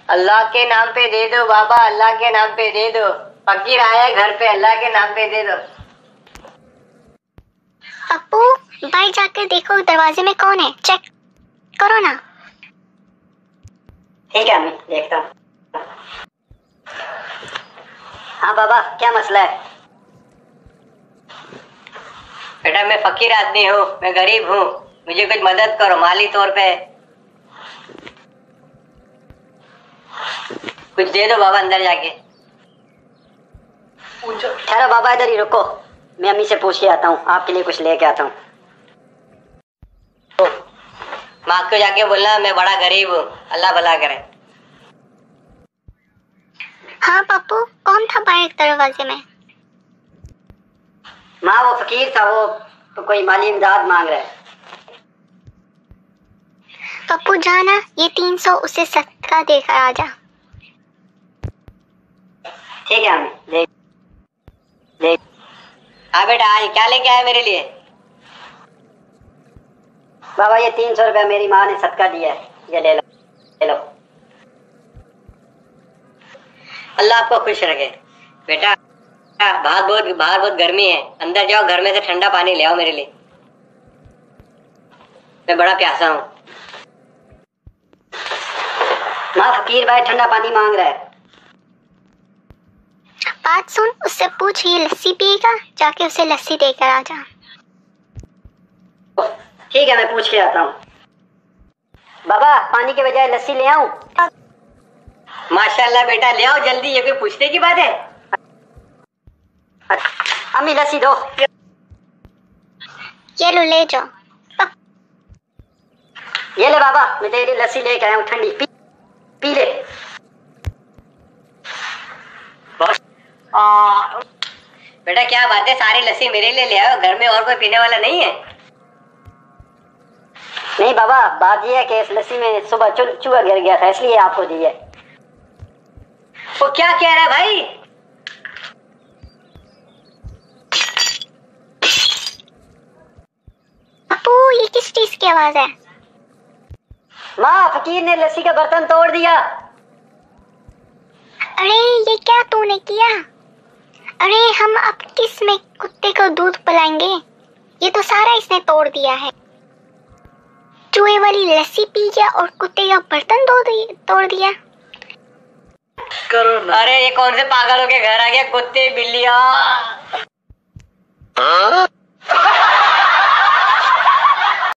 अल्लाह के नाम पे दे दो बाबा, अल्लाह के नाम पे दे दो। फकीर आया है घर पे, अल्लाह के नाम पे दे दो। पप्पू भाई जाकर देखो दरवाजे में कौन है, चेक करो ना। ठीक है अम्मी, देखता हूँ। हाँ बाबा, क्या मसला है? बेटा मैं फकीर आदमी हूँ, मैं गरीब हूँ, मुझे कुछ मदद करो माली तौर पे। कुछ दे दो बाबा अंदर जाके। ठहरो बाबा, इधर ही रुको, मैं अम्मी से पूछ के आता हूँ, आपके लिए कुछ लेके आता हूँ। माँ को जाके बोलना मैं बड़ा गरीब हूँ, अल्लाह भला करे। हाँ पप्पू, कौन था बाहर दरवाजे में? माँ वो फकीर था, वो तो कोई माली इमदाद मांग रहा है। पप्पू जाना, ये 300 उसे सदका देकर आ जा। ठीक है अम्मी, देख। हाँ बेटा, आज क्या लेके आया मेरे लिए? बाबा ये 300 रुपया मेरी माँ ने सदका दिया है, ये ले लो, ले लो। अल्लाह आपको खुश रखे। बेटा बाहर बहुत गर्मी है, अंदर जाओ, घर में से ठंडा पानी ले आओ मेरे लिए, मैं बड़ा प्यासा हूँ। माँ फकीर भाई ठंडा पानी मांग रहा है। बात सुन, उससे पूछ ये लस्सी पिएगा, जाके उसे लस्सी देकर आ जा। ठीक है, मैं पूछ के आता हूँ। बाबा पानी के बजाय लस्सी ले आऊं? माशाल्लाह बेटा, ले आओ जल्दी, ये कोई पूछने की बात है? अम्मी लस्सी दो। ये लो, ले जाओ। ये ले बाबा, मैं तेरे लिए लस्सी लेके आया हूँ ठंडी, पी ले। बेटा क्या बात है, सारी लस्सी मेरे लिए ले आओ, घर में और कोई पीने वाला नहीं है? नहीं बाबा, बात यह है कि इस लस्सी में सुबह चूहा गिर गया था, इसलिए आपको दी है। वो क्या कह रहा है भाई? पप्पू ये किस चीज की आवाज है? माँ फकीर ने लस्सी का बर्तन तोड़ दिया। अरे ये क्या तूने किया? अरे हम अब किस में कुत्ते को दूध पिलाएंगे? ये तो सारा इसने तोड़ दिया है। चूहे वाली लस्सी पी गया और कुत्ते का बर्तन तोड़ दिया। करो ना। अरे ये कौन से पागलों के घर आ गया, कुत्ते बिल्लियाँ।